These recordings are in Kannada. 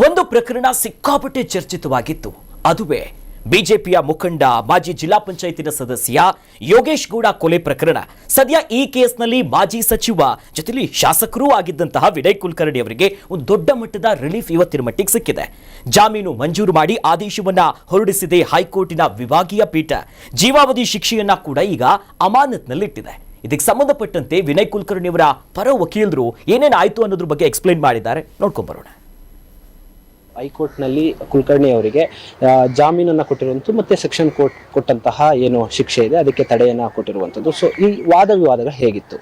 ಒಂದು ಪ್ರಕರಣ ಸಿಕ್ಕಾಪಟ್ಟೆ ಚರ್ಚಿತವಾಗಿತ್ತು. ಅದುವೇ ಬಿಜೆಪಿಯ ಮುಖಂಡ ಮಾಜಿ ಜಿಲ್ಲಾ ಪಂಚಾಯತಿನ ಸದಸ್ಯ ಯೋಗೇಶ್ ಗೌಡ ಕೊಲೆ ಪ್ರಕರಣ. ಸದ್ಯ ಈ ಕೇಸ್ನಲ್ಲಿ ಮಾಜಿ ಸಚಿವ ಜೊತೆಲಿ ಶಾಸಕರೂ ಆಗಿದ್ದಂತಹ ವಿನಯ್ ಕುಲಕರ್ಣಿ ಅವರಿಗೆ ಒಂದು ದೊಡ್ಡ ಮಟ್ಟದ ರಿಲೀಫ್ ಇವತ್ತಿನ ಮಟ್ಟಿಗೆ ಸಿಕ್ಕಿದೆ. ಜಾಮೀನು ಮಂಜೂರು ಮಾಡಿ ಆದೇಶವನ್ನ ಹೊರಡಿಸಿದೆ ಹೈಕೋರ್ಟಿನ ವಿಭಾಗೀಯ ಪೀಠ. ಜೀವಾವಧಿ ಶಿಕ್ಷೆಯನ್ನ ಕೂಡ ಈಗ ಅಮಾನತ್ನಲ್ಲಿಟ್ಟಿದೆ. ಇದಕ್ಕೆ ಸಂಬಂಧಪಟ್ಟಂತೆ ವಿನಯ್ ಕುಲಕರ್ಣಿ ಅವರ ಪರ ವಕೀಲರು ಏನೇನಾಯ್ತು ಅನ್ನೋದ್ರ ಬಗ್ಗೆ ಎಕ್ಸ್ಪ್ಲೈನ್ ಮಾಡಿದ್ದಾರೆ, ನೋಡ್ಕೊಂಡ್ ಬರೋಣ. ಹೈಕೋರ್ಟ್ನಲ್ಲಿ ಕುಲಕರ್ಣಿ ಅವರಿಗೆ ಜಾಮೀನನ್ನು ಕೊಟ್ಟಿರುವಂಥದ್ದು ಮತ್ತೆ ಸೆಕ್ಷನ್ ಕೋರ್ಟ್ ಕೊಟ್ಟಂತಹ ಏನು ಶಿಕ್ಷೆ ಇದೆ ಅದಕ್ಕೆ ತಡೆಯನ್ನು ಕೊಟ್ಟಿರುವಂಥದ್ದು. ಸೊ ಈ ವಾದ ವಿವಾದಗಳು ಹೇಗಿತ್ತು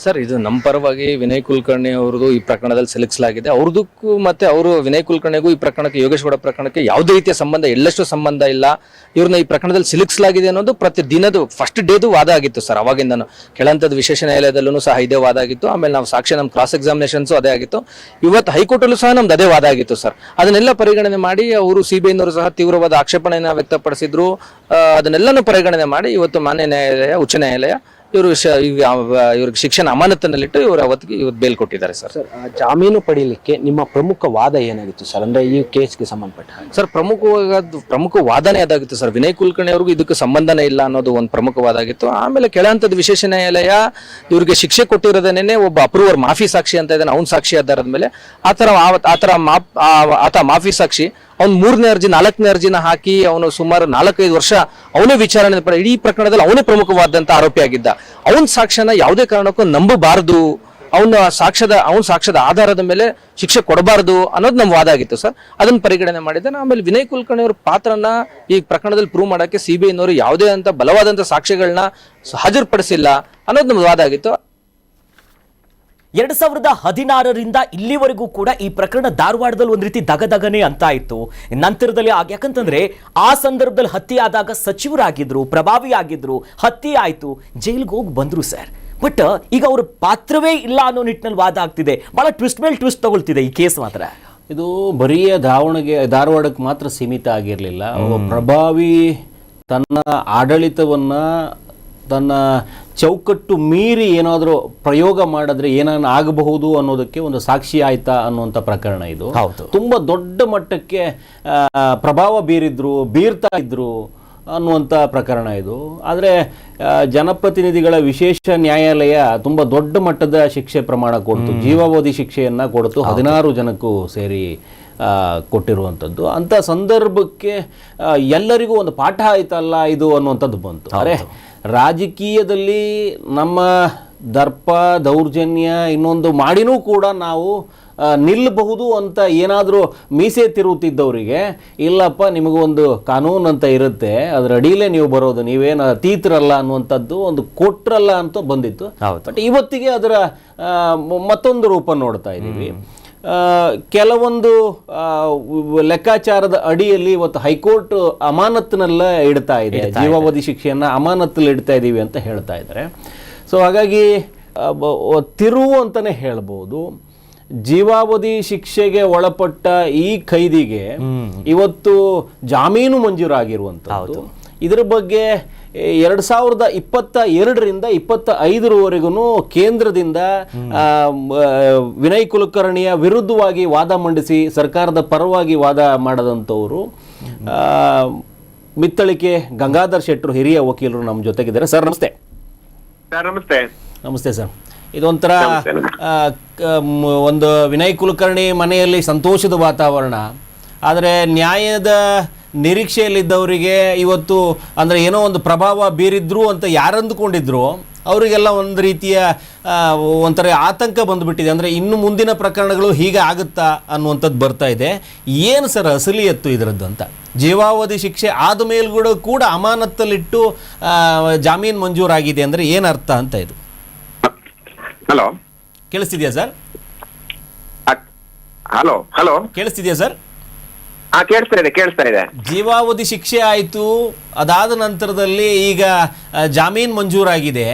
ಸರ್? ಇದು ನಮ್ಮ ಪರವಾಗಿ ವಿನಯ್ ಕುಲಕರ್ಣಿ ಅವ್ರದ್ದು ಈ ಪ್ರಕರಣದಲ್ಲಿ ಸೆಲೆಕ್ಸಲಾಗಿದೆ. ಅವ್ರದಕ್ಕೂ ಮತ್ತೆ ಅವರು ವಿನಯ್ ಕುಲಕರ್ಣಿಗೂ ಈ ಪ್ರಕರಣಕ್ಕೆ, ಯೋಗೇಶ್ ಗೌಡ ಪ್ರಕರಣಕ್ಕೆ ಯಾವುದೇ ರೀತಿಯ ಸಂಬಂಧ, ಎಳ್ಳಷ್ಟು ಸಂಬಂಧ ಇಲ್ಲ. ಇವ್ರನ್ನ ಈ ಪ್ರಕರಣದಲ್ಲಿ ಸಿಲುಕಿಸಲಾಗಿದೆ ಅನ್ನೋದು ಪ್ರತಿ ದಿನದ ಫಸ್ಟ್ ಡೇದು ವಾದ ಆಗಿತ್ತು ಸರ್. ಅವಾಗಿಂದ ಕೆಳಂತದ ವಿಶೇಷ ನ್ಯಾಯಾಲಯದಲ್ಲೂ ಸಹ ಇದೇ ವಾದ ಆಗಿತ್ತು. ಆಮೇಲೆ ನಾವು ಸಾಕ್ಷ್ಯ, ನಮ್ಮ ಕ್ರಾಸ್ ಎಕ್ಸಾಮಿನೇಷನ್ಸು ಅದೇ ಆಗಿತ್ತು. ಇವತ್ತು ಹೈಕೋರ್ಟಲ್ಲೂ ಸಹ ನಮ್ದು ಅದೇ ವಾದ ಆಗಿತ್ತು ಸರ್. ಅದನ್ನೆಲ್ಲ ಪರಿಗಣನೆ ಮಾಡಿ ಅವರು ಸಿಬಿಐನವರು ಸಹ ತೀವ್ರವಾದ ಆಕ್ಷೇಪಣೆಯನ್ನು ವ್ಯಕ್ತಪಡಿಸಿದ್ರು. ಅದನ್ನೆಲ್ಲನೂ ಪರಿಗಣನೆ ಮಾಡಿ ಇವತ್ತು ಮಾನ್ಯ ನ್ಯಾಯಾಲಯ, ಉಚ್ಚ ನ್ಯಾಯಾಲಯ ಇವ್ರಿಗೆ ಶಿಕ್ಷಣ ಅಮಾನತಿನಲ್ಲಿಟ್ಟು ಇವತ್ತು ಬೇಲ್ ಕೊಟ್ಟಿದ್ದಾರೆ ಸರ್. ಜಾಮೀನು ಪಡೆಯಲಿಕ್ಕೆ ನಿಮ್ಮ ಪ್ರಮುಖ ವಾದ ಏನಾಗಿತ್ತು ಸರ್? ಅಂದ್ರೆ ಈ ಕೇಸ್ಗೆ ಸಂಬಂಧಪಟ್ಟ ಸರ್ ಪ್ರಮುಖ ವಾದನೆ ಅದಾಗಿತ್ತು ಸರ್. ವಿನಯ್ ಕುಲಕರ್ಣಿ ಅವ್ರಿಗೂ ಇದಕ್ಕೆ ಸಂಬಂಧನೇ ಇಲ್ಲ ಅನ್ನೋದು ಒಂದು ಪ್ರಮುಖವಾದ ಆಗಿತ್ತು. ಆಮೇಲೆ ಕೆಳಹಂತದ ವಿಶೇಷ ನ್ಯಾಯಾಲಯ ಇವ್ರಿಗೆ ಶಿಕ್ಷೆ ಕೊಟ್ಟಿರೋದನ್ನೇ ಒಬ್ಬ ಅಪ್ರೂವರ್ ಮಾಫಿ ಸಾಕ್ಷಿ ಅಂತ ಇದ್ದಾನೆ, ಅವ್ನ ಸಾಕ್ಷಿ ಆಧಾರದ ಮೇಲೆ ಆತ ಮಾಫಿ ಸಾಕ್ಷಿ ಅವ್ನು 3ನೇ ಅರ್ಜಿ 4ನೇ ಅರ್ಜಿನ ಹಾಕಿ ಅವನು ಸುಮಾರು 4-5 ವರ್ಷ ಅವನೇ ವಿಚಾರಣೆ ಇಡೀ ಪ್ರಕರಣದಲ್ಲಿ ಅವನೇ ಪ್ರಮುಖವಾದಂತ ಆರೋಪಿ ಆಗಿದ್ದ. ಅವನ ಸಾಕ್ಷ್ಯನ ಯಾವುದೇ ಕಾರಣಕ್ಕೂ ನಂಬಬಾರದು, ಅವನ ಸಾಕ್ಷ್ಯದ ಆಧಾರದ ಮೇಲೆ ಶಿಕ್ಷೆ ಕೊಡಬಾರದು ಅನ್ನೋದು ನಮ್ಮ ವಾದ ಆಗಿತ್ತು ಸರ್. ಅದನ್ನ ಪರಿಗಣನೆ ಮಾಡಿದ್ದಾನೆ. ಆಮೇಲೆ ವಿನಯ್ ಕುಲಕರ್ಣಿ ಅವ್ರ ಪಾತ್ರನ ಈ ಪ್ರಕರಣದಲ್ಲಿ ಪ್ರೂವ್ ಮಾಡಕ್ಕೆ ಸಿಬಿಐನವರು ಯಾವುದೇ ಅಂತ ಬಲವಾದಂತ ಸಾಕ್ಷ್ಯಗಳನ್ನ ಹಾಜರುಪಡಿಸಿಲ್ಲ ಅನ್ನೋದು ನಮ್ಮ ವಾದ ಆಗಿತ್ತು. 2016ರಿಂದ ಇಲ್ಲಿವರೆಗೂ ಕೂಡ ಈ ಪ್ರಕರಣ ಧಾರವಾಡದಲ್ಲಿ ಒಂದು ರೀತಿ ದಗದಗನೆ ಅಂತ ಇತ್ತು. ನಂತರದಲ್ಲಿ ಯಾಕಂತಂದ್ರೆ ಆ ಸಂದರ್ಭದಲ್ಲಿ ಹತ್ಯೆ ಆದಾಗ ಸಚಿವರಾಗಿದ್ರು, ಪ್ರಭಾವಿ ಆಗಿದ್ರು, ಹತ್ಯೆ ಆಯ್ತು, ಜೈಲಿಗೆ ಹೋಗಿ ಬಂದ್ರು ಸರ್. ಬಟ್ ಈಗ ಅವ್ರ ಪಾತ್ರವೇ ಇಲ್ಲ ಅನ್ನೋ ನಿಟ್ಟಿನಲ್ಲಿ ವಾದ ಆಗ್ತಿದೆ. ಬಹಳ ಟ್ವಿಸ್ಟ್ ಮೇಲೆ ಟ್ವಿಸ್ಟ್ ತಗೊಳ್ತಿದೆ ಈ ಕೇಸ್. ಮಾತ್ರ ಇದು ಬರೀ ಧಾರವಾಡಕ್ಕೆ ಮಾತ್ರ ಸೀಮಿತ ಆಗಿರಲಿಲ್ಲ. ಪ್ರಭಾವಿ ತನ್ನ ಆಡಳಿತವನ್ನ, ತನ್ನ ಚೌಕಟ್ಟು ಮೀರಿ ಏನಾದರೂ ಪ್ರಯೋಗ ಮಾಡಿದ್ರೆ ಏನಾದ್ರು ಆಗಬಹುದು ಅನ್ನೋದಕ್ಕೆ ಒಂದು ಸಾಕ್ಷಿ ಆಯ್ತಾ ಅನ್ನುವಂಥ ಪ್ರಕರಣ ಇದು. ತುಂಬ ದೊಡ್ಡ ಮಟ್ಟಕ್ಕೆ ಪ್ರಭಾವ ಬೀರ್ತಾ ಇದ್ರು ಅನ್ನುವಂಥ ಪ್ರಕರಣ ಇದು. ಆದರೆ ಜನಪ್ರತಿನಿಧಿಗಳ ವಿಶೇಷ ನ್ಯಾಯಾಲಯ ತುಂಬ ದೊಡ್ಡ ಮಟ್ಟದ ಶಿಕ್ಷೆ ಪ್ರಮಾಣ ಕೊಡ್ತು, ಜೀವಾವಧಿ ಶಿಕ್ಷೆಯನ್ನು ಕೊಡ್ತು, 16 ಜನಕ್ಕೂ ಸೇರಿ ಕೊಟ್ಟಿರುವಂಥದ್ದು. ಅಂಥ ಸಂದರ್ಭಕ್ಕೆ ಎಲ್ಲರಿಗೂ ಒಂದು ಪಾಠ ಆಯ್ತಲ್ಲ ಇದು ಅನ್ನುವಂಥದ್ದು ಬಂತು. ಅರೆ, ರಾಜಕೀಯದಲ್ಲಿ ನಮ್ಮ ದರ್ಪ, ದೌರ್ಜನ್ಯ ಇನ್ನೊಂದು ಮಾಡಿನೂ ಕೂಡ ನಾವು ನಿಲ್ಲಬಹುದು ಅಂತ ಏನಾದರೂ ಮೀಸೆ ತಿರುಗುತ್ತಿದ್ದವರಿಗೆ, ಇಲ್ಲಪ್ಪ ನಿಮಗೊಂದು ಕಾನೂನು ಅಂತ ಇರುತ್ತೆ, ಅದರ ಅಡಿಯಲ್ಲೇ ನೀವು ಬರೋದು, ನೀವೇನು ಅತೀತರಲ್ಲ ಅನ್ನುವಂಥದ್ದು ಒಂದು ಕೊಟ್ರಲ್ಲ ಅಂತ ಬಂದಿತ್ತು. ಬಟ್ ಇವತ್ತಿಗೆ ಅದರ ಮತ್ತೊಂದು ರೂಪ ನೋಡ್ತಾ ಇದ್ದೀವಿ. ಕೆಲವೊಂದು ಲೆಕ್ಕಾಚಾರದ ಅಡಿಯಲ್ಲಿ ಇವತ್ತು ಹೈಕೋರ್ಟ್ ಅಮಾನತ್ತಿನಲ್ಲ ಇಡ್ತಾ ಇದೆ, ಜೀವಾವಧಿ ಶಿಕ್ಷೆಯನ್ನು ಅಮಾನತ್ತಲ್ಲಿ ಇಡ್ತಾ ಇದ್ದೀವಿ ಅಂತ ಹೇಳ್ತಾ ಇದ್ದಾರೆ. ಸೊ ಹಾಗಾಗಿ ತಿರುವು ಅಂತಲೇ ಹೇಳ್ಬೋದು. ಜೀವಾವಧಿ ಶಿಕ್ಷೆಗೆ ಒಳಪಟ್ಟ ಈ ಖೈದಿಗೆ ಇವತ್ತು ಜಾಮೀನು ಮಂಜೂರಾಗಿರುವಂಥದ್ದು. ಇದರ ಬಗ್ಗೆ 2022ರಿಂದ 2025ರವರೆಗೂ ಕೇಂದ್ರದಿಂದ ವಿನಯ್ ಕುಲಕರ್ಣಿಯ ವಿರುದ್ಧವಾಗಿ ವಾದ ಮಂಡಿಸಿ ಸರ್ಕಾರದ ಪರವಾಗಿ ವಾದ ಮಾಡದಂಥವರು ಮಿತ್ತಳಿಕೆ ಗಂಗಾಧರ್ ಶೆಟ್ಟರು, ಹಿರಿಯ ವಕೀಲರು ನಮ್ಮ ಜೊತೆಗಿದ್ದಾರೆ. ಸರ್ ನಮಸ್ತೆ. ನಮಸ್ತೆ ಸರ್. ಇದೊಂಥರ ಒಂದು ವಿನಯ್ ಕುಲಕರ್ಣಿ ಮನೆಯಲ್ಲಿ ಸಂತೋಷದ ವಾತಾವರಣ, ಆದರೆ ನ್ಯಾಯದ ನಿರೀಕ್ಷೆಯಲ್ಲಿದ್ದವರಿಗೆ ಇವತ್ತು ಅಂದರೆ ಏನೋ ಒಂದು ಪ್ರಭಾವ ಬೀರಿದ್ರು ಅಂತ ಯಾರಂದುಕೊಂಡಿದ್ರು ಅವರಿಗೆಲ್ಲ ಒಂದು ರೀತಿಯ ಒಂಥರ ಆತಂಕ ಬಂದುಬಿಟ್ಟಿದೆ. ಅಂದರೆ ಇನ್ನು ಮುಂದಿನ ಪ್ರಕರಣಗಳು ಹೀಗೆ ಆಗುತ್ತಾ ಅನ್ನುವಂಥದ್ದು ಬರ್ತಾ ಇದೆ. ಏನು ಸರ್ ಅಸಲಿಯತ್ತು ಇದರದ್ದು ಅಂತ? ಜೀವಾವಧಿ ಶಿಕ್ಷೆ ಆದ ಮೇಲೂ ಕೂಡ ಅಮಾನತ್ತಲ್ಲಿಟ್ಟು ಜಾಮೀನು ಮಂಜೂರಾಗಿದೆ ಅಂದರೆ ಏನು ಅರ್ಥ ಅಂತ ಇದು? ಹಲೋ, ಕೇಳಿಸ್ತಿದ್ಯಾ ಸರ್? ಹಲೋ ಕೇಳಿಸ್ತಿದ್ಯಾ ಸರ್? ಕೇಳಿಸ್ತಾ ಇದೆ. ಜೀವಾವಧಿ ಶಿಕ್ಷೆ ಆಯಿತು, ಅದಾದ ನಂತರದಲ್ಲಿ ಈಗ ಜಾಮೀನು ಮಂಜೂರಾಗಿದೆ.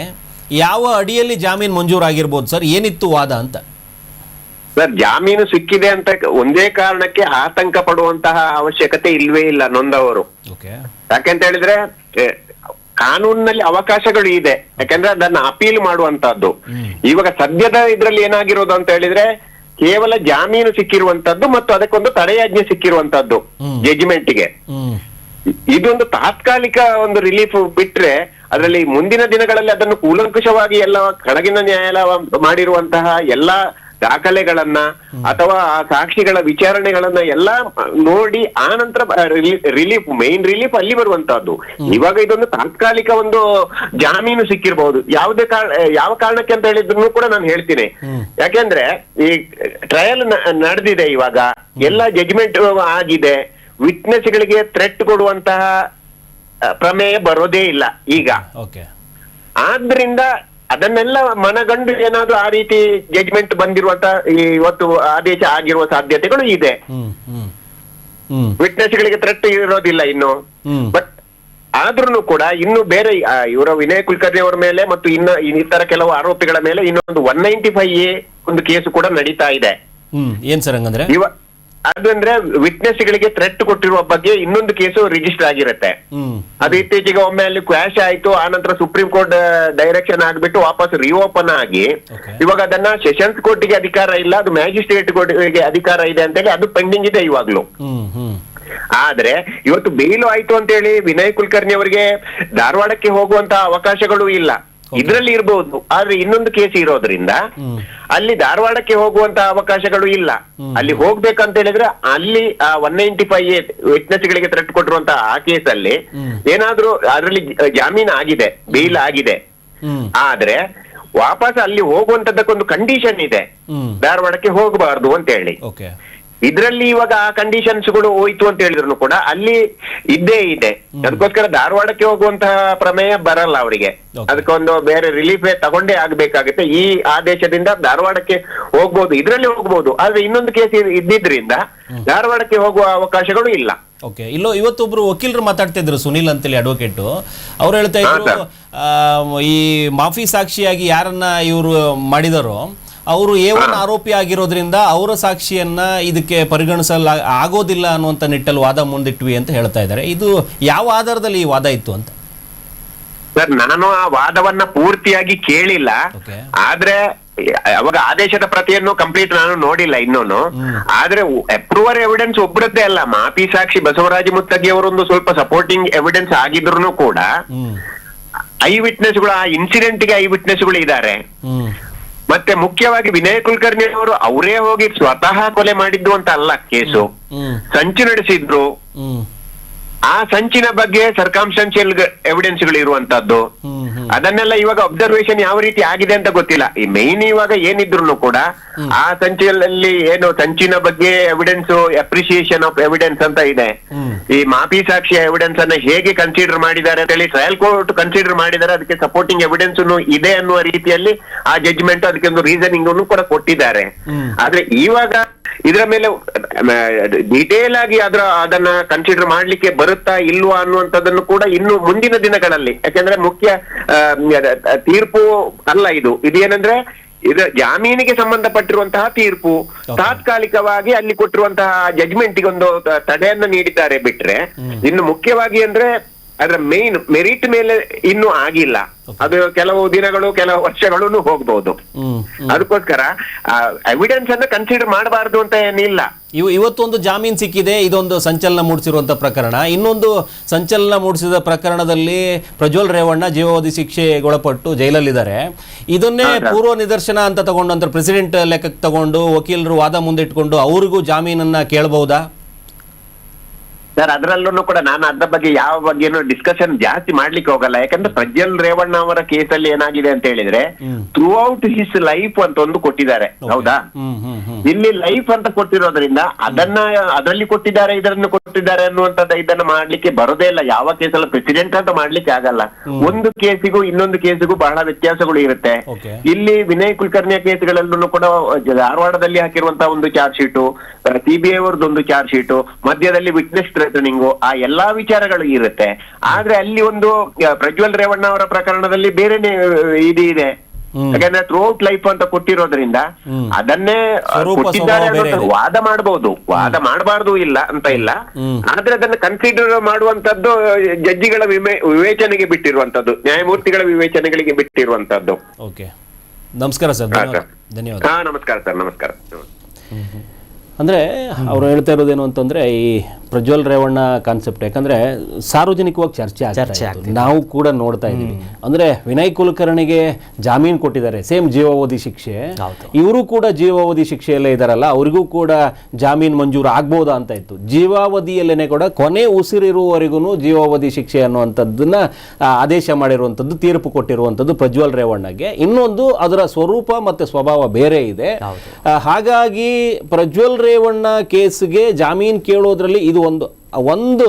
ಯಾವ ಅಡಿಯಲ್ಲಿ ಜಾಮೀನು ಮಂಜೂರಾಗಿರ್ಬೋದು ಸರ್? ಏನಿತ್ತು ವಾದ ಅಂತ? ಸರ್, ಜಾಮೀನು ಸಿಕ್ಕಿದೆ ಅಂತ ಒಂದೇ ಕಾರಣಕ್ಕೆ ಆತಂಕ ಪಡುವಂತಹ ಅವಶ್ಯಕತೆ ಇಲ್ವೇ ಇಲ್ಲ ನೊಂದವರು. ಯಾಕೆಂತ ಹೇಳಿದ್ರೆ ಕಾನೂನಿನಲ್ಲಿ ಅವಕಾಶಗಳು ಇದೆ, ಯಾಕಂದ್ರೆ ಅದನ್ನ ಅಪೀಲ್ ಮಾಡುವಂತಹದ್ದು. ಇವಾಗ ಸದ್ಯದ ಇದ್ರಲ್ಲಿ ಏನಾಗಿರೋದು ಅಂತ ಹೇಳಿದ್ರೆ ಕೇವಲ ಜಾಮೀನು ಸಿಕ್ಕಿರುವಂತದ್ದು ಮತ್ತು ಅದಕ್ಕೊಂದು ತಡೆಯಾಜ್ಞೆ ಸಿಕ್ಕಿರುವಂತದ್ದು ಜಡ್ಜ್ಮೆಂಟ್ಗೆ. ಇದೊಂದು ತಾತ್ಕಾಲಿಕ ಒಂದು ರಿಲೀಫ್ ಬಿಟ್ರೆ ಅದರಲ್ಲಿ ಮುಂದಿನ ದಿನಗಳಲ್ಲಿ ಅದನ್ನು ಕೂಲಂಕುಷವಾಗಿ ಎಲ್ಲ ಕೆಳಗಿನ ನ್ಯಾಯಾಲಯ ಮಾಡಿರುವಂತಹ ಎಲ್ಲಾ ದಾಖಲೆಗಳನ್ನ ಅಥವಾ ಆ ಸಾಕ್ಷಿಗಳ ವಿಚಾರಣೆಗಳನ್ನ ಎಲ್ಲ ನೋಡಿ ಆ ನಂತರ ರಿಲೀಫ್, ಮೇನ್ ರಿಲೀಫ್ ಅಲ್ಲಿ ಬರುವಂತಹದ್ದು. ಇವಾಗ ಇದೊಂದು ತಾತ್ಕಾಲಿಕ ಒಂದು ಜಾಮೀನು ಸಿಕ್ಕಿರಬಹುದು. ಯಾವ ಕಾರಣಕ್ಕೆ ಅಂತ ಹೇಳಿದ್ರು ಕೂಡ ನಾನು ಹೇಳ್ತೀನಿ. ಯಾಕೆಂದ್ರೆ ಈ ಟ್ರಯಲ್ ನಡೆದಿದೆ, ಇವಾಗ ಎಲ್ಲ ಜಡ್ಜ್ಮೆಂಟ್ ಆಗಿದೆ, ವಿಟ್ನೆಸ್ಗಳಿಗೆ ಥ್ರೆಟ್ ಕೊಡುವಂತಹ ಪ್ರಮೇಯ ಬರೋದೇ ಇಲ್ಲ ಈಗ. ಆದ್ರಿಂದ ಅದನ್ನೆಲ್ಲ ಮನಗಂಡು ಏನಾದ್ರೂ ಆ ರೀತಿ ಜಡ್ಜ್ಮೆಂಟ್ ಬಂದಿರುವಂತ ಇವತ್ತು ಆದೇಶ ಆಗಿರುವ ಸಾಧ್ಯತೆಗಳು ಇದೆ. ವಿಟ್ನೆಸ್ಗಳಿಗೆ ಥ್ರೆಟ್ ಇರೋದಿಲ್ಲ ಇನ್ನು. ಬಟ್ ಆದ್ರೂ ಕೂಡ ಇನ್ನು ಬೇರೆ ಇವರ ವಿನಯ್ ಕುಲಕರ್ಣಿ ಅವರ ಮೇಲೆ ಮತ್ತು ಇನ್ನಿತರ ಕೆಲವು ಆರೋಪಿಗಳ ಮೇಲೆ ಇನ್ನೊಂದು 195A ಒಂದು ಕೇಸು ಕೂಡ ನಡೀತಾ ಇದೆ. ಏನ್ ಸರ್ ಹಂಗಂದ್ರೆ? ಅದಂದ್ರೆ ವಿಟ್ನೆಸ್ಗಳಿಗೆ ಥ್ರೆಟ್ ಕೊಟ್ಟಿರುವ ಬಗ್ಗೆ ಇನ್ನೊಂದು ಕೇಸು ರಿಜಿಸ್ಟರ್ ಆಗಿರುತ್ತೆ. ಅದು ಇತ್ತೀಚೆಗೆ ಒಮ್ಮೆ ಅಲ್ಲಿ ಕ್ವಾಶ್ ಆಯ್ತು, ಆ ನಂತರ ಸುಪ್ರೀಂ ಕೋರ್ಟ್ ಡೈರೆಕ್ಷನ್ ಆಗ್ಬಿಟ್ಟು ವಾಪಸ್ ರಿಓಪನ್ ಆಗಿ ಇವಾಗ ಅದನ್ನ ಸೆಷನ್ಸ್ ಕೋರ್ಟ್ಗೆ ಅಧಿಕಾರ ಇಲ್ಲ, ಅದು ಮ್ಯಾಜಿಸ್ಟ್ರೇಟ್ ಕೋರ್ಟ್ಗೆ ಅಧಿಕಾರ ಇದೆ ಅಂತೇಳಿ ಅದು ಪೆಂಡಿಂಗ್ ಇದೆ ಇವಾಗ್ಲೂ. ಆದ್ರೆ ಇವತ್ತು ಬೇಲು ಆಯ್ತು ಅಂತ ಹೇಳಿ ವಿನಯ್ ಕುಲಕರ್ಣಿ ಅವರಿಗೆ ಧಾರವಾಡಕ್ಕೆ ಹೋಗುವಂತ ಅವಕಾಶಗಳು ಇಲ್ಲ. ಇದ್ರಲ್ಲಿ ಇರಬಹುದು, ಆದ್ರೆ ಇನ್ನೊಂದು ಕೇಸ್ ಇರೋದ್ರಿಂದ ಅಲ್ಲಿ ಧಾರವಾಡಕ್ಕೆ ಹೋಗುವಂತ ಅವಕಾಶಗಳು ಇಲ್ಲ. ಅಲ್ಲಿ ಹೋಗ್ಬೇಕಂತ ಹೇಳಿದ್ರೆ ಅಲ್ಲಿ 195A ವಿಟ್ನೆಸ್ಗಳಿಗೆ ಥ್ರೆಟ್ ಕೊಟ್ಟಿರುವಂತ ಆ ಕೇಸಲ್ಲಿ ಏನಾದ್ರೂ ಅದರಲ್ಲಿ ಜಾಮೀನು ಆಗಿದೆ, ಬೇಲ್ ಆಗಿದೆ, ಆದ್ರೆ ವಾಪಸ್ ಅಲ್ಲಿ ಹೋಗುವಂತದ್ದಕ್ಕೊಂದು ಕಂಡೀಷನ್ ಇದೆ, ಧಾರವಾಡಕ್ಕೆ ಹೋಗಬಾರ್ದು ಅಂತ ಹೇಳಿ. ಇದ್ರಲ್ಲಿ ಇವಾಗ ಆ ಕಂಡೀಷನ್ಸ್ಗಳು ಹೋಯ್ತು ಅಂತ ಹೇಳಿದ್ರು ಕೂಡ ಅಲ್ಲಿ ಇದ್ದೇ ಇದೆ. ಅದಕ್ಕೋಸ್ಕರ ಧಾರವಾಡಕ್ಕೆ ಹೋಗುವಂತಹ ಪ್ರಮೇಯ ಬರಲ್ಲ ಅವರಿಗೆ. ಅದಕ್ಕೊಂದು ಬೇರೆ ರಿಲೀಫ್ ತಗೊಂಡೇ ಆಗ್ಬೇಕಾಗುತ್ತೆ. ಈ ಆದೇಶದಿಂದ ಧಾರವಾಡಕ್ಕೆ ಹೋಗ್ಬೋದು, ಇದ್ರಲ್ಲಿ ಹೋಗ್ಬೋದು, ಆದ್ರೆ ಇನ್ನೊಂದು ಕೇಸ್ ಇದ್ದಿದ್ರಿಂದ ಧಾರವಾಡಕ್ಕೆ ಹೋಗುವ ಅವಕಾಶಗಳು ಇಲ್ಲ. ಇಲ್ಲೋ ಇವತ್ತೊಬ್ರು ವಕೀಲರು ಮಾತಾಡ್ತಿದ್ರು, ಸುನಿಲ್ ಅಂತೇಳಿ ಅಡ್ವೊಕೇಟ್, ಅವ್ರು ಹೇಳ್ತಾ ಇದ್ರು ಈ ಮಾಫಿ ಸಾಕ್ಷಿಯಾಗಿ ಯಾರನ್ನ ಇವರು ಮಾಡಿದಾರೋ ಅವರು A1 ಆರೋಪಿ ಆಗಿರೋದ್ರಿಂದ ಅವರ ಸಾಕ್ಷಿಯನ್ನ ಇದಕ್ಕೆ ಪರಿಗಣಿಸಲು ಆಗೋದಿಲ್ಲ ಅನ್ನುವಂತ ನಿಟ್ಟಲ್ಲಿ ವಾದ ಮುಂದಿಟ್ವಿ ಅಂತ ಹೇಳ್ತಾ ಇದ್ದಾರೆ. ಇದು ಯಾವ ಆಧಾರದಲ್ಲಿ ಈ ವಾದ ಇತ್ತು ಅಂತ? ಸರ್, ನಾನು ಆ ವಾದವನ್ನ ಪೂರ್ತಿಯಾಗಿ ಕೇಳಿಲ್ಲ, ಆದ್ರೆ ಅವಾಗ ಆದೇಶದ ಪ್ರತಿಯನ್ನು ಕಂಪ್ಲೀಟ್ ನಾನು ನೋಡಿಲ್ಲ ಇನ್ನೂನು. ಆದ್ರೆ ಅಪ್ರೂವರ್ ಎವಿಡೆನ್ಸ್ ಒಬ್ಬರದ್ದೇ ಅಲ್ಲ, ಮಾಪಿ ಸಾಕ್ಷಿ ಬಸವರಾಜ ಮುತ್ತಗಿ ಅವರೊಂದು ಸ್ವಲ್ಪ ಸಪೋರ್ಟಿಂಗ್ ಎವಿಡೆನ್ಸ್ ಆಗಿದ್ರು ಕೂಡ ಐ ವಿಟ್ನೆಸ್ಗಳು, ಆ ಇನ್ಸಿಡೆಂಟ್ಗೆ ಐ ವಿಟ್ನೆಸ್ಗಳು ಇದ್ದಾರೆ. ಮತ್ತೆ ಮುಖ್ಯವಾಗಿ ವಿನಯ್ ಕುಲಕರ್ಣಿ ಅವರು ಅವರೇ ಹೋಗಿ ಸ್ವತಃ ಕೊಲೆ ಮಾಡಿದ್ದು ಅಂತ ಅಲ್ಲ ಕೇಸು, ಸಂಚು ನಡೆಸಿದ್ರು. ಆ ಸಂಚಿನ ಬಗ್ಗೆ ಸರ್ಕಮ್ಸ್ಟಾನ್ಷಿಯಲ್ ಎವಿಡೆನ್ಸ್ಗಳು ಇರುವಂತದ್ದು, ಅದನ್ನೆಲ್ಲ ಇವಾಗ ಅಬ್ಸರ್ವೇಷನ್ ಯಾವ ರೀತಿ ಆಗಿದೆ ಅಂತ ಗೊತ್ತಿಲ್ಲ. ಈ ಮೇನ್ ಇವಾಗ ಏನಿದ್ರು ಕೂಡ ಆ ಸಂಚಿನಲ್ಲಿ ಏನು ಸಂಚಿನ ಬಗ್ಗೆ ಎವಿಡೆನ್ಸ್, ಅಪ್ರಿಸಿಯೇಷನ್ ಆಫ್ ಎವಿಡೆನ್ಸ್ ಅಂತ ಇದೆ. ಈ ಮಾಪಿ ಸಾಕ್ಷಿಯ ಎವಿಡೆನ್ಸ್ ಅನ್ನ ಹೇಗೆ ಕನ್ಸಿಡರ್ ಮಾಡಿದ್ದಾರೆ ಅಂತ ಹೇಳಿ ಟ್ರಯಲ್ ಕೋರ್ಟ್ ಕನ್ಸಿಡರ್ ಮಾಡಿದ್ದಾರೆ, ಅದಕ್ಕೆ ಸಪೋರ್ಟಿಂಗ್ ಎವಿಡೆನ್ಸ್ ಇದೆ ಅನ್ನುವ ರೀತಿಯಲ್ಲಿ ಆ ಜಡ್ಜ್ಮೆಂಟ್ ಅದಕ್ಕೆ ಒಂದು ರೀಸನಿಂಗ್ ಅನ್ನು ಕೂಡ ಕೊಟ್ಟಿದ್ದಾರೆ. ಆದ್ರೆ ಇವಾಗ ಇದರ ಮೇಲೆ ಡಿಟೇಲ್ ಆಗಿ ಅದನ್ನ ಕನ್ಸಿಡರ್ ಮಾಡ್ಲಿಕ್ಕೆ ಬರುತ್ತಾ ಇಲ್ವಾ ಅನ್ನುವಂಥದ್ದನ್ನು ಕೂಡ ಇನ್ನು ಮುಂದಿನ ದಿನಗಳಲ್ಲಿ, ಯಾಕಂದ್ರೆ ಮುಖ್ಯ ತೀರ್ಪು ಅಲ್ಲ ಇದೇನಂದ್ರೆ ಇದು ಜಾಮೀನಿಗೆ ಸಂಬಂಧಪಟ್ಟಿರುವಂತಹ ತೀರ್ಪು. ತಾತ್ಕಾಲಿಕವಾಗಿ ಅಲ್ಲಿ ಕೊಟ್ಟಿರುವಂತಹ ಜಡ್ಜ್ಮೆಂಟ್ಗೆ ಒಂದು ತಡೆಯನ್ನ ನೀಡಿದ್ದಾರೆ ಬಿಟ್ರೆ, ಇನ್ನು ಮುಖ್ಯವಾಗಿ ಅಂದ್ರೆ ಅದರ ಮೇನ್ ಮೆರಿಟ್ ಮೇಲೆ ಇನ್ನೂ ಆಗಿಲ್ಲ. ಅದು ಕೆಲವು ದಿನಗಳು, ಕೆಲವು ವರ್ಷಗಳು ಹೋಗ್ಬಹುದು. ಅದಕ್ಕೋಸ್ಕರ ಎವಿಡೆನ್ಸ್ ಅನ್ನ ಕನ್ಸಿಡರ್ ಮಾಡಬಾರ್ದು ಅಂತ ಏನಿಲ್ಲ. ಇವತ್ತೊಂದು ಜಾಮೀನು ಸಿಕ್ಕಿದೆ, ಇದೊಂದು ಸಂಚಲನ ಮೂಡಿಸಿರುವಂತ ಪ್ರಕರಣ. ಇನ್ನೊಂದು ಸಂಚಲನ ಮೂಡಿಸಿದ ಪ್ರಕರಣದಲ್ಲಿ ಪ್ರಜ್ವಲ್ ರೇವಣ್ಣ ಜೀವಾವಧಿ ಶಿಕ್ಷೆಗೊಳಪಟ್ಟು ಜೈಲಲ್ಲಿದ್ದಾರೆ. ಇದನ್ನೇ ಪೂರ್ವ ನಿದರ್ಶನ ಅಂತ ತಗೊಂಡು, ಅಂದ್ರೆ ಪ್ರೆಸಿಡೆಂಟ್ ಲೆಕ್ಕಕ್ಕೆ ತಗೊಂಡು ವಕೀಲರು ವಾದ ಮುಂದಿಟ್ಕೊಂಡು ಅವ್ರಿಗೂ ಜಾಮೀನನ್ನ ಕೇಳಬಹುದಾ? ಸರ್, ಅದರಲ್ಲೂ ಕೂಡ ನಾನು ಅದ್ರ ಬಗ್ಗೆ ಯಾವ ಬಗ್ಗೆನೂ ಡಿಸ್ಕಷನ್ ಜಾಸ್ತಿ ಮಾಡ್ಲಿಕ್ಕೆ ಹೋಗಲ್ಲ. ಯಾಕಂದ್ರೆ ಪ್ರಜ್ವಲ್ ರೇವಣ್ಣ ಅವರ ಕೇಸಲ್ಲಿ ಏನಾಗಿದೆ ಅಂತ ಹೇಳಿದ್ರೆ ಥ್ರೂ ಔಟ್ ಹಿಸ್ ಲೈಫ್ ಅಂತ ಒಂದು ಕೊಟ್ಟಿದ್ದಾರೆ, ಹೌದಾ? ಇಲ್ಲಿ ಲೈಫ್ ಅಂತ ಕೊಟ್ಟಿರೋದ್ರಿಂದ ಅದರಲ್ಲಿ ಕೊಟ್ಟಿದ್ದಾರೆ, ಇದನ್ನು ಕೊಟ್ಟಿದ್ದಾರೆ ಅನ್ನುವಂಥದ್ದು ಇದನ್ನ ಮಾಡ್ಲಿಕ್ಕೆ ಬರೋದೇ ಇಲ್ಲ. ಯಾವ ಕೇಸಲ್ಲ ಪ್ರೆಸಿಡೆಂಟ್ ಅಂತ ಮಾಡ್ಲಿಕ್ಕೆ ಆಗಲ್ಲ. ಒಂದು ಕೇಸಿಗೂ ಇನ್ನೊಂದು ಕೇಸಿಗೂ ಬಹಳ ವ್ಯತ್ಯಾಸಗಳು ಇರುತ್ತೆ. ಇಲ್ಲಿ ವಿನಯ್ ಕುಲಕರ್ಣಿಯ ಕೇಸ್ಗಳಲ್ಲೂ ಕೂಡ ಧಾರವಾಡದಲ್ಲಿ ಹಾಕಿರುವಂತಹ ಒಂದು ಚಾರ್ಜ್ ಶೀಟು, CBI ಅವರದೊಂದು ಚಾರ್ಜ್ ಶೀಟು, ಮಧ್ಯದಲ್ಲಿ ವಿಟ್ನೆಸ್ ಥ್ರೆಟನಿಂಗ್, ಆ ಎಲ್ಲಾ ವಿಚಾರಗಳು ಇರುತ್ತೆ. ಆದ್ರೆ ಅಲ್ಲಿ ಒಂದು ಪ್ರಜ್ವಲ್ ರೇವಣ್ಣ ಅವರ ಪ್ರಕರಣದಲ್ಲಿ ಬೇರೆನೆ ಇದೆ. ಯಾಕಂದ್ರೆ ಥ್ರೂ ಔಟ್ ಲೈಫ್ ಅಂತ ಕೊಟ್ಟಿರೋದ್ರಿಂದ ಅದನ್ನೇ ಕೊಟ್ಟಿದ್ದಾರೆ ವಾದ ಮಾಡಬಹುದು, ವಾದ ಮಾಡಬಾರ್ದು ಇಲ್ಲ ಅಂತ ಇಲ್ಲ. ಆದ್ರೆ ಅದನ್ನ ಕನ್ಸಿಡರ್ ಮಾಡುವಂತದ್ದು ಜಡ್ಜಿಗಳ ವಿವೇಚನೆಗೆ ಬಿಟ್ಟಿರುವಂತದ್ದು, ನ್ಯಾಯಮೂರ್ತಿಗಳ ವಿವೇಚನೆಗಳಿಗೆ ಬಿಟ್ಟಿರುವಂತದ್ದು. ನಮಸ್ಕಾರ ಸರ್. ಧನ್ಯವಾದ. ನಮಸ್ಕಾರ ಸರ್. ನಮಸ್ಕಾರ. ಅಂದರೆ ಅವ್ರು ಹೇಳ್ತಾ ಇರೋದೇನು ಅಂತಂದರೆ ಈ ಪ್ರಜ್ವಲ್ ರೇವಣ್ಣ ಕಾನ್ಸೆಪ್ಟ್ ಯಾಕಂದರೆ ಸಾರ್ವಜನಿಕವಾಗಿ ಚರ್ಚೆ ಆಗ್ತದೆ, ನಾವು ಕೂಡ ನೋಡ್ತಾ ಇದ್ದೀವಿ. ಅಂದರೆ ವಿನಯ್ ಕುಲಕರ್ಣಿಗೆ ಜಾಮೀನು ಕೊಟ್ಟಿದ್ದಾರೆ, ಸೇಮ್ ಜೀವಾವಧಿ ಶಿಕ್ಷೆ, ಇವರು ಕೂಡ ಜೀವಾವಧಿ ಶಿಕ್ಷೆಯಲ್ಲೇ ಇದ್ದಾರಲ್ಲ, ಅವರಿಗೂ ಕೂಡ ಜಾಮೀನು ಮಂಜೂರು ಆಗ್ಬೋದಾ ಅಂತ ಇತ್ತು. ಜೀವಾವಧಿಯಲ್ಲೇ ಕೂಡ ಕೊನೆ ಉಸಿರಿರುವವರೆಗೂ ಜೀವಾವಧಿ ಶಿಕ್ಷೆ ಅನ್ನುವಂಥದ್ದನ್ನ ಆದೇಶ ಮಾಡಿರುವಂಥದ್ದು, ತೀರ್ಪು ಕೊಟ್ಟಿರುವಂಥದ್ದು ಪ್ರಜ್ವಲ್ ರೇವಣ್ಣಗೆ. ಇನ್ನೊಂದು ಅದರ ಸ್ವರೂಪ ಮತ್ತು ಸ್ವಭಾವ ಬೇರೆ ಇದೆ. ಹಾಗಾಗಿ ಪ್ರಜ್ವಲ್ ರೇವಣ್ಣ ಕೇಸ್ಗೆ ಜಾಮೀನು ಕೇಳೋದ್ರಲ್ಲಿ ಇದು ಒಂದು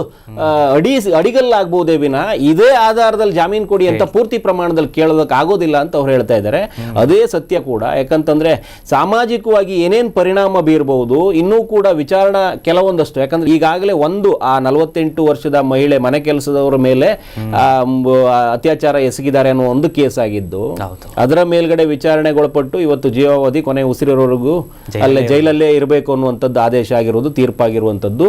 ಅಡಿಗಲ್ಲಾಗಬಹುದೇ ವಿನ ಇದೇ ಆಧಾರದಲ್ಲಿ ಜಾಮೀನು ಕೊಡಿ ಅಂತ ಪೂರ್ತಿ ಪ್ರಮಾಣದಲ್ಲಿ ಕೇಳೋದಕ್ಕೆ ಆಗೋದಿಲ್ಲ ಅಂತ ಅವ್ರು ಹೇಳ್ತಾ ಇದ್ದಾರೆ. ಅದೇ ಸತ್ಯ ಕೂಡ. ಯಾಕಂತಂದ್ರೆ ಸಾಮಾಜಿಕವಾಗಿ ಏನೇನು ಪರಿಣಾಮ ಬೀರಬಹುದು ಇನ್ನೂ ಕೂಡ ವಿಚಾರಣಾ ಕೆಲವೊಂದಷ್ಟು, ಯಾಕಂದ್ರೆ ಈಗಾಗಲೇ ಆ 48 ವರ್ಷದ ಮಹಿಳೆ ಮನೆ ಕೆಲಸದವರ ಮೇಲೆ ಅತ್ಯಾಚಾರ ಎಸಗಿದ್ದಾರೆ ಅನ್ನೋ ಒಂದು ಕೇಸ್ ಆಗಿದ್ದು, ಅದರ ಮೇಲ್ಗಡೆ ವಿಚಾರಣೆಗೊಳಪಟ್ಟು ಇವತ್ತು ಜೀವಾವಧಿ ಕೊನೆ ಉಸಿರಿರೋವರೆಗೂ ಅಲ್ಲೇ ಜೈಲಲ್ಲೇ ಇರಬೇಕು ಅನ್ನುವಂಥದ್ದು ಆದೇಶ ಆಗಿರೋದು, ತೀರ್ಪಾಗಿರುವಂಥದ್ದು.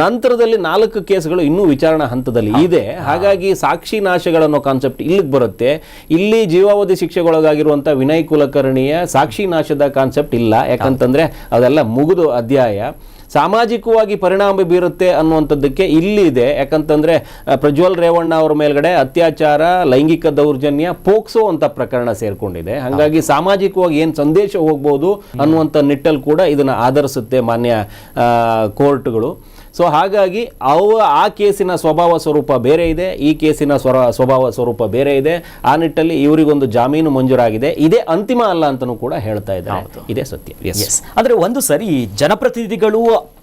ನಂತರದಲ್ಲಿ 4 ಕೇಸ್ಗಳು ಇನ್ನೂ ವಿಚಾರಣಾ ಹಂತದಲ್ಲಿ ಇದೆ. ಹಾಗಾಗಿ ಸಾಕ್ಷಿ ನಾಶಗಳನ್ನೋ ಕಾನ್ಸೆಪ್ಟ್ ಇಲ್ಲಿಗೆ ಬರುತ್ತೆ. ಇಲ್ಲಿ ಜೀವಾವಧಿ ಶಿಕ್ಷೆಗೊಳಗಾಗಿರುವಂತಹ ವಿನಯ್ ಕುಲಕರ್ಣಿಯ ಸಾಕ್ಷಿ ನಾಶದ ಕಾನ್ಸೆಪ್ಟ್ ಇಲ್ಲ. ಯಾಕಂತಂದ್ರೆ ಅದೆಲ್ಲ ಮುಗಿದು ಅಧ್ಯಾಯ. ಸಾಮಾಜಿಕವಾಗಿ ಪರಿಣಾಮ ಬೀರುತ್ತೆ ಅನ್ನುವಂಥದ್ದಕ್ಕೆ ಇಲ್ಲಿದೆ. ಯಾಕಂತಂದ್ರೆ ಪ್ರಜ್ವಲ್ ರೇವಣ್ಣ ಅವರ ಮೇಲ್ಗಡೆ ಅತ್ಯಾಚಾರ, ಲೈಂಗಿಕ ದೌರ್ಜನ್ಯ, ಪೋಕ್ಸೋ ಅಂತ ಪ್ರಕರಣ ಸೇರ್ಕೊಂಡಿದೆ. ಹಾಗಾಗಿ ಸಾಮಾಜಿಕವಾಗಿ ಏನು ಸಂದೇಶ ಹೋಗ್ಬೋದು ಅನ್ನುವಂಥ ನಿಟ್ಟಲ್ಲಿ ಕೂಡ ಇದನ್ನು ಆಧರಿಸುತ್ತೆ ಮಾನ್ಯ ಕೋರ್ಟ್ಗಳು. ಸೊ ಹಾಗಾಗಿ ಆ ಕೇಸಿನ ಸ್ವಭಾವ ಸ್ವರೂಪ ಬೇರೆ ಇದೆ, ಈ ಕೇಸಿನ ಸ್ವಭಾವ ಸ್ವರೂಪ ಬೇರೆ ಇದೆ. ಆ ನಿಟ್ಟಲ್ಲಿ ಇವರಿಗೊಂದು ಜಾಮೀನು ಮಂಜೂರಾಗಿದೆ. ಇದೇ ಅಂತಿಮ ಅಲ್ಲ ಅಂತಲೂ ಕೂಡ ಹೇಳ್ತಾ ಇದ್ದಾರೆ. ಇದೇ ಸತ್ಯ. ಅಂದ್ರೆ ಒಂದು ಸರಿ ಜನಪ್ರತಿನಿಧಿಗಳು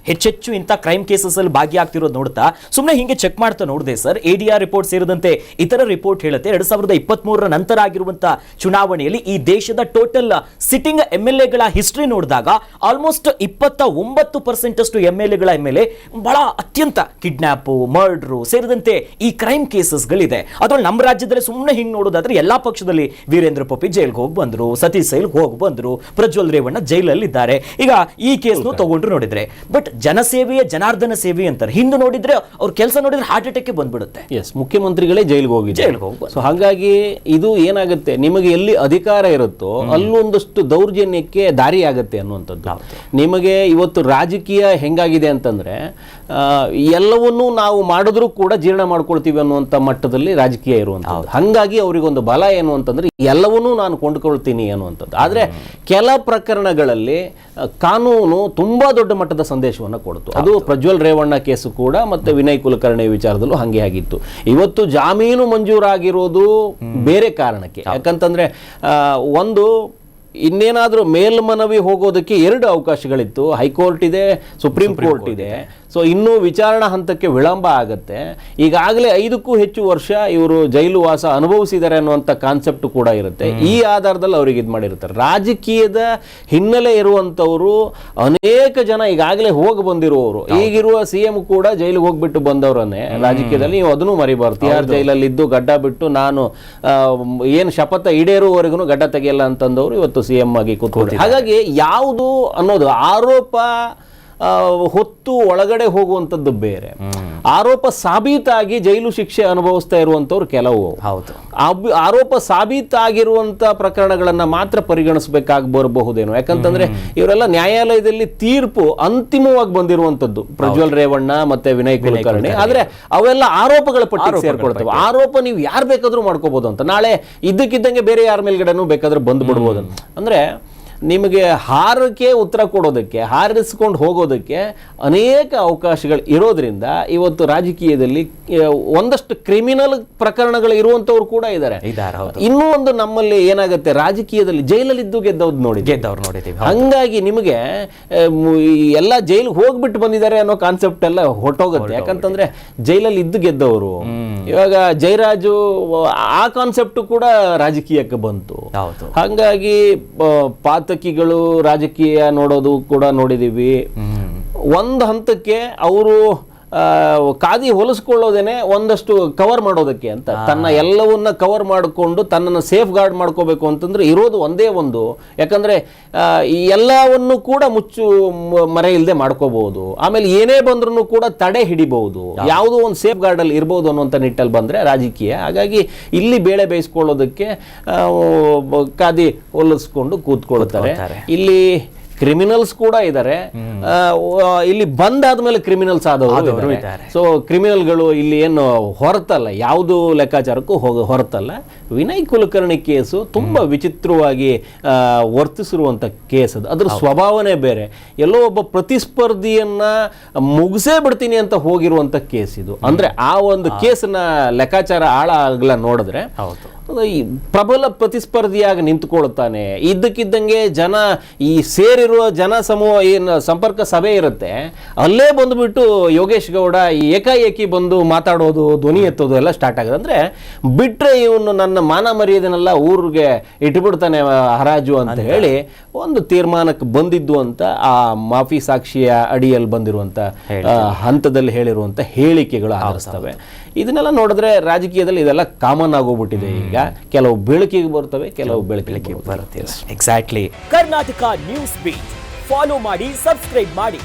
ಹೆಚ್ಚೆಚ್ಚು ಇಂಥ ಕ್ರೈಮ್ ಕೇಸಸ್ ಅಲ್ಲಿ ಭಾಗಿಯಾಗ್ತಿರೋದು ನೋಡ್ತಾ ಸುಮ್ಮನೆ ಹಿಂಗೆ ಚೆಕ್ ಮಾಡ್ತಾ ನೋಡಿದೆ ಸರ್. ADR ರಿಪೋರ್ಟ್ ಸೇರಿದಂತೆ ಇತರ ರಿಪೋರ್ಟ್ ಹೇಳುತ್ತೆ 2023 ನಂತರ ಆಗಿರುವಂತಹ ಚುನಾವಣೆಯಲ್ಲಿ ಈ ದೇಶದ ಟೋಟಲ್ ಸಿಟ್ಟಿಂಗ್ MLAಗಳ ಹಿಸ್ಟ್ರಿ ನೋಡಿದಾಗ ಆಲ್ಮೋಸ್ಟ್ 29% ಅಷ್ಟು MLAಗಳ ಮೇಲೆ ಬಹಳ ಅತ್ಯಂತ ಕಿಡ್ನಾಪ್, ಮರ್ಡರ್ ಸೇರಿದಂತೆ ಈ ಕ್ರೈಮ್ ಕೇಸಸ್ಗಳಿದೆ. ಅದ್ರಲ್ಲಿ ನಮ್ಮ ರಾಜ್ಯದಲ್ಲಿ ಸುಮ್ಮನೆ ಹಿಂಗೆ ನೋಡೋದಾದ್ರೆ ಎಲ್ಲಾ ಪಕ್ಷದಲ್ಲಿ ವೀರೇಂದ್ರ ಪಪ್ಪಿ ಜೈಲ್ಗೆ ಹೋಗಿ ಬಂದ್ರು, ಸತೀಶ್ ಸೈಲ್ ಹೋಗಿ ಬಂದ್ರು, ಪ್ರಜ್ವಲ್ ರೇವಣ್ಣ ಜೈಲಲ್ಲಿ ಇದ್ದಾರೆ. ಈಗ ಈ ಕೇಸ್ನು ತಗೊಂಡ್ರು ನೋಡಿದ್ರೆ, ಬಟ್ ಜನಸೇವೆಯ ಜನಾರ್ದನ ಸೇವೆ ಅಂತಾರೆ. ಹಿಂದೆ ನೋಡಿದ್ರೆ ಅವ್ರ ಕೆಲಸ ನೋಡಿದ್ರೆ ಹಾರ್ಟ್ ಅಟ್ಯಾಕ್ ಬಂದ್ಬಿಡುತ್ತೆ. ಎಸ್, ಮುಖ್ಯಮಂತ್ರಿಗಳೇ ಜೈಲ್ಗೆ ಹೋಗಿದ್ದಾರೆ. ಸೊ ಹಾಗಾಗಿ ಇದು ಏನಾಗುತ್ತೆ, ನಿಮಗೆ ಎಲ್ಲಿ ಅಧಿಕಾರ ಇರುತ್ತೋ ಅಲ್ಲೊಂದಷ್ಟು ದೌರ್ಜನ್ಯಕ್ಕೆ ದಾರಿ ಆಗುತ್ತೆ ಅನ್ನುವಂಥದ್ದು. ನಿಮಗೆ ಇವತ್ತು ರಾಜಕೀಯ ಹೆಂಗಾಗಿದೆ ಅಂತಂದ್ರೆ ಎಲ್ಲವನ್ನೂ ನಾವು ಮಾಡಿದ್ರೂ ಕೂಡ ಜೀರ್ಣ ಮಾಡ್ಕೊಳ್ತೀವಿ ಅನ್ನುವಂಥ ಮಟ್ಟದಲ್ಲಿ ರಾಜಕೀಯ ಇರುವಂಥದ್ದು. ಹಾಗಾಗಿ ಅವರಿಗೊಂದು ಬಲ ಏನು ಅಂತಂದ್ರೆ ಎಲ್ಲವನ್ನೂ ನಾನು ಕೊಂಡ್ಕೊಳ್ತೀನಿ ಅನ್ನುವಂಥದ್ದು. ಆದರೆ ಕೆಲ ಪ್ರಕರಣಗಳಲ್ಲಿ ಕಾನೂನು ತುಂಬಾ ದೊಡ್ಡ ಮಟ್ಟದ ಸಂದೇಶವನ್ನು ಕೊಡ್ತು. ಅದು ಪ್ರಜ್ವಲ್ ರೇವಣ್ಣ ಕೇಸು ಕೂಡ ಮತ್ತೆ ವಿನಯ್ ಕುಲಕರ್ಣಿ ವಿಚಾರದಲ್ಲೂ ಹಂಗೆ ಆಗಿತ್ತು. ಇವತ್ತು ಜಾಮೀನು ಮಂಜೂರಾಗಿರೋದು ಬೇರೆ ಕಾರಣಕ್ಕೆ. ಯಾಕಂತಂದ್ರೆ ಒಂದು ಇನ್ನೇನಾದರೂ ಮೇಲ್ಮನವಿ ಹೋಗೋದಕ್ಕೆ 2 ಅವಕಾಶಗಳಿತ್ತು. ಹೈಕೋರ್ಟ್ ಇದೆ, ಸುಪ್ರೀಂ ಕೋರ್ಟ್ ಇದೆ. ಸೊ ಇನ್ನೂ ವಿಚಾರಣಾ ಹಂತಕ್ಕೆ ವಿಳಂಬ ಆಗುತ್ತೆ. ಈಗಾಗಲೇ 5ಕ್ಕೂ ಹೆಚ್ಚು ವರ್ಷ ಇವರು ಜೈಲು ವಾಸ ಅನುಭವಿಸಿದ್ದಾರೆ ಅನ್ನುವಂಥ ಕಾನ್ಸೆಪ್ಟ್ ಕೂಡ ಇರುತ್ತೆ. ಈ ಆಧಾರದಲ್ಲಿ ಅವ್ರಿಗೆ ಇದು ಮಾಡಿರ್ತಾರೆ. ರಾಜಕೀಯದ ಹಿನ್ನೆಲೆ ಇರುವಂಥವರು ಅನೇಕ ಜನ ಈಗಾಗಲೇ ಹೋಗಿ ಬಂದಿರುವವರು, ಈಗಿರುವ CM ಕೂಡ ಜೈಲಿಗೆ ಹೋಗ್ಬಿಟ್ಟು ಬಂದವರನ್ನೇ ರಾಜಕೀಯದಲ್ಲಿ. ನೀವು ಅದನ್ನು ಮರಿಬಾರ್ದು. ತಿಹಾರ್ ಜೈಲಲ್ಲಿ ಇದ್ದು ಗಡ್ಡ ಬಿಟ್ಟು ನಾನು ಏನು ಶಪಥ ಈಡೇರುವವರೆಗೂ ಗಡ್ಡ ತೆಗೆಯಲ್ಲ ಅಂತಂದವರು ಇವತ್ತು CM ಆಗಿ ಕೂತ್ಕೊಂಡು. ಹಾಗಾಗಿ ಯಾವುದು ಅನ್ನೋದು ಆರೋಪ ಹೊತ್ತು ಒಳಗಡೆ ಹೋಗುವಂಥದ್ದು ಬೇರೆ, ಆರೋಪ ಸಾಬೀತಾಗಿ ಜೈಲು ಶಿಕ್ಷೆ ಅನುಭವಿಸ್ತಾ ಇರುವಂತವ್ರು ಕೆಲವು. ಆರೋಪ ಸಾಬೀತಾಗಿರುವಂತ ಪ್ರಕರಣಗಳನ್ನ ಮಾತ್ರ ಪರಿಗಣಿಸಬೇಕಾಗಿ ಬರಬಹುದೇನೋ. ಯಾಕಂತಂದ್ರೆ ಇವರೆಲ್ಲ ನ್ಯಾಯಾಲಯದಲ್ಲಿ ತೀರ್ಪು ಅಂತಿಮವಾಗಿ ಬಂದಿರುವಂತದ್ದು ಪ್ರಜ್ವಲ್ ರೇವಣ್ಣ ಮತ್ತೆ ವಿನಯ್ ಕುಲಕರ್ಣಿ. ಆದ್ರೆ ಅವೆಲ್ಲ ಆರೋಪಗಳ ಪಟ್ಟಿಗೆ ಸೇರ್ಕೊಳ್ತವೆ. ಆರೋಪ ನೀವು ಯಾರು ಬೇಕಾದ್ರೂ ಮಾಡ್ಕೋಬಹುದು ಅಂತ, ನಾಳೆ ಇದ್ದಕ್ಕಿದ್ದಂಗೆ ಬೇರೆ ಯಾರ ಮೇಲ್ಗಡೆನೂ ಬೇಕಾದ್ರೆ ಬಂದು ಬಿಡ್ಬೋದು. ಅಂದ್ರೆ ನಿಮಗೆ ಹಾರಕ್ಕೆ ಉತ್ತರ ಕೊಡೋದಕ್ಕೆ, ಹಾರಿಸ್ಕೊಂಡು ಹೋಗೋದಕ್ಕೆ ಅನೇಕ ಅವಕಾಶಗಳು ಇರೋದ್ರಿಂದ ಇವತ್ತು ರಾಜಕೀಯದಲ್ಲಿ ಒಂದಷ್ಟು ಕ್ರಿಮಿನಲ್ ಪ್ರಕರಣಗಳು ಇರುವಂತವ್ರು ಕೂಡ ಇದ್ದಾರೆ. ಇನ್ನೂ ಒಂದು ನಮ್ಮಲ್ಲಿ ಏನಾಗುತ್ತೆ, ರಾಜಕೀಯದಲ್ಲಿ ಜೈಲಲ್ಲಿದ್ದು ಗೆದ್ದವ್ರು ನೋಡಿದ್ದೀವಿ. ಹಂಗಾಗಿ ನಿಮಗೆ ಎಲ್ಲ ಜೈಲಿಗೆ ಹೋಗ್ಬಿಟ್ಟು ಬಂದಿದ್ದಾರೆ ಅನ್ನೋ ಕಾನ್ಸೆಪ್ಟ್ ಎಲ್ಲ ಹೊರಟೋಗುತ್ತೆ. ಯಾಕಂತಂದ್ರೆ ಜೈಲಲ್ಲಿ ಇದ್ದು ಗೆದ್ದವರು. ಇವಾಗ ಜಯರಾಜು ಆ ಕಾನ್ಸೆಪ್ಟ್ ಕೂಡ ರಾಜಕೀಯಕ್ಕೆ ಬಂತು. ಹಂಗಾಗಿ ಪಾತಕಿಗಳು ರಾಜಕೀಯ ನೋಡೋದು ಕೂಡ ನೋಡಿದೀವಿ. ಒಂದು ಹಂತಕ್ಕೆ ಅವರು ಕಾದಿ ಹೊಲಿಸ್ಕೊಳ್ಳೋದೇನೆ ಒಂದಷ್ಟು ಕವರ್ ಮಾಡೋದಕ್ಕೆ ಅಂತ, ತನ್ನ ಎಲ್ಲವನ್ನ ಕವರ್ ಮಾಡಿಕೊಂಡು ತನ್ನನ್ನು ಸೇಫ್ ಗಾರ್ಡ್ ಮಾಡ್ಕೋಬೇಕು ಅಂತಂದ್ರೆ ಇರೋದು ಒಂದೇ ಒಂದು. ಯಾಕಂದ್ರೆ ಈ ಎಲ್ಲವನ್ನು ಕೂಡ ಮುಚ್ಚು ಮರೆ ಇಲ್ಲದೆ ಮಾಡ್ಕೋಬಹುದು. ಆಮೇಲೆ ಏನೇ ಬಂದ್ರೂ ಕೂಡ ತಡೆ ಹಿಡಿಬಹುದು, ಯಾವುದೋ ಒಂದು ಸೇಫ್ ಗಾರ್ಡ್ ಅಲ್ಲಿ ಇರ್ಬೋದು ಅನ್ನುವಂಥ ನಿಟ್ಟಲ್ಲಿ ಬಂದ್ರೆ ರಾಜಕೀಯ. ಹಾಗಾಗಿ ಇಲ್ಲಿ ಬೇಳೆ ಬೇಯಿಸ್ಕೊಳ್ಳೋದಕ್ಕೆ ಕಾದಿ ಹೊಲಿಸ್ಕೊಂಡು ಕೂತ್ಕೊಳ್ತಾರೆ. ಇಲ್ಲಿ ಕ್ರಿಮಿನಲ್ಸ್ ಕೂಡ ಇದ್ದಾರೆ, ಇಲ್ಲಿ ಬಂದಾದ್ಮೇಲೆ ಕ್ರಿಮಿನಲ್ಸ್ ಆದವರು ಇದ್ದಾರೆ. ಸೊ ಕ್ರಿಮಿನಲ್ಗಳು ಇಲ್ಲಿ ಏನು ಹೊರತಲ್ಲ, ಯಾವುದು ಲೆಕ್ಕಾಚಾರಕ್ಕೂ ಹೊರತಲ್ಲ. ವಿನಯ್ ಕುಲಕರ್ಣಿ ಕೇಸು ತುಂಬಾ ವಿಚಿತ್ರವಾಗಿ ವರ್ತಿಸಿರುವಂತ ಕೇಸ್ ಅದು. ಅದ್ರ ಸ್ವಭಾವನೆ ಬೇರೆ. ಎಲ್ಲೋ ಒಬ್ಬ ಪ್ರತಿಸ್ಪರ್ಧಿಯನ್ನ ಮುಗಿಸೇ ಬಿಡ್ತೀನಿ ಅಂತ ಹೋಗಿರುವಂತ ಕೇಸ್ ಇದು. ಅಂದ್ರೆ ಆ ಒಂದು ಕೇಸನ್ನ ಲೆಕ್ಕಾಚಾರ ಆಳ ನೋಡಿದ್ರೆ ಈ ಪ್ರಬಲ ಪ್ರತಿಸ್ಪರ್ಧಿಯಾಗಿ ನಿಂತುಕೊಳ್ತಾನೆ. ಇದ್ದಕ್ಕಿದ್ದಂಗೆ ಜನ ಈ ಸೇರಿರುವ ಜನ ಸಮೂಹ ಏನು ಸಂಪರ್ಕ ಸಭೆ ಇರುತ್ತೆ, ಅಲ್ಲೇ ಬಂದುಬಿಟ್ಟು ಯೋಗೇಶ್ ಗೌಡ ಏಕಾಏಕಿ ಬಂದು ಮಾತಾಡೋದು, ಧ್ವನಿ ಎತ್ತೋದು ಎಲ್ಲ ಸ್ಟಾರ್ಟ್ ಆಗುತ್ತೆ. ಅಂದ್ರೆ ಬಿಟ್ರೆ ಇವನು ನನ್ನ ಮಾನ ಮರ್ಯಾದೆನೆಲ್ಲ ಊರಿಗೆ ಇಟ್ಬಿಡ್ತಾನೆ ಹರಾಜು ಅಂತ ಹೇಳಿ ಒಂದು ತೀರ್ಮಾನಕ್ಕೆ ಬಂದಿದ್ದು ಅಂತ ಆ ಮಾಫಿ ಸಾಕ್ಷಿಯ ಅಡಿಯಲ್ಲಿ ಬಂದಿರುವಂತ ಹಂತದಲ್ಲಿ ಹೇಳಿರುವಂತ ಹೇಳಿಕೆಗಳು ಆಧರಿಸ್ತವೆ. ಇದನ್ನೆಲ್ಲ ನೋಡಿದ್ರೆ ರಾಜಕೀಯದಲ್ಲಿ ಇದೆಲ್ಲ ಕಾಮನ್ ಆಗೋಗ್ಬಿಟ್ಟಿದೆ. ಈಗ ಕೆಲವು ಬೆಳಕಿಗೆ ಬರ್ತವೆ, ಕೆಲವು ಬೆಳಕಿಗೆ ಬರುತ್ತೆ. Exactly. Karnataka news beat follow ಮಾಡಿ, ಸಬ್ಸ್ಕ್ರೈಬ್ ಮಾಡಿ.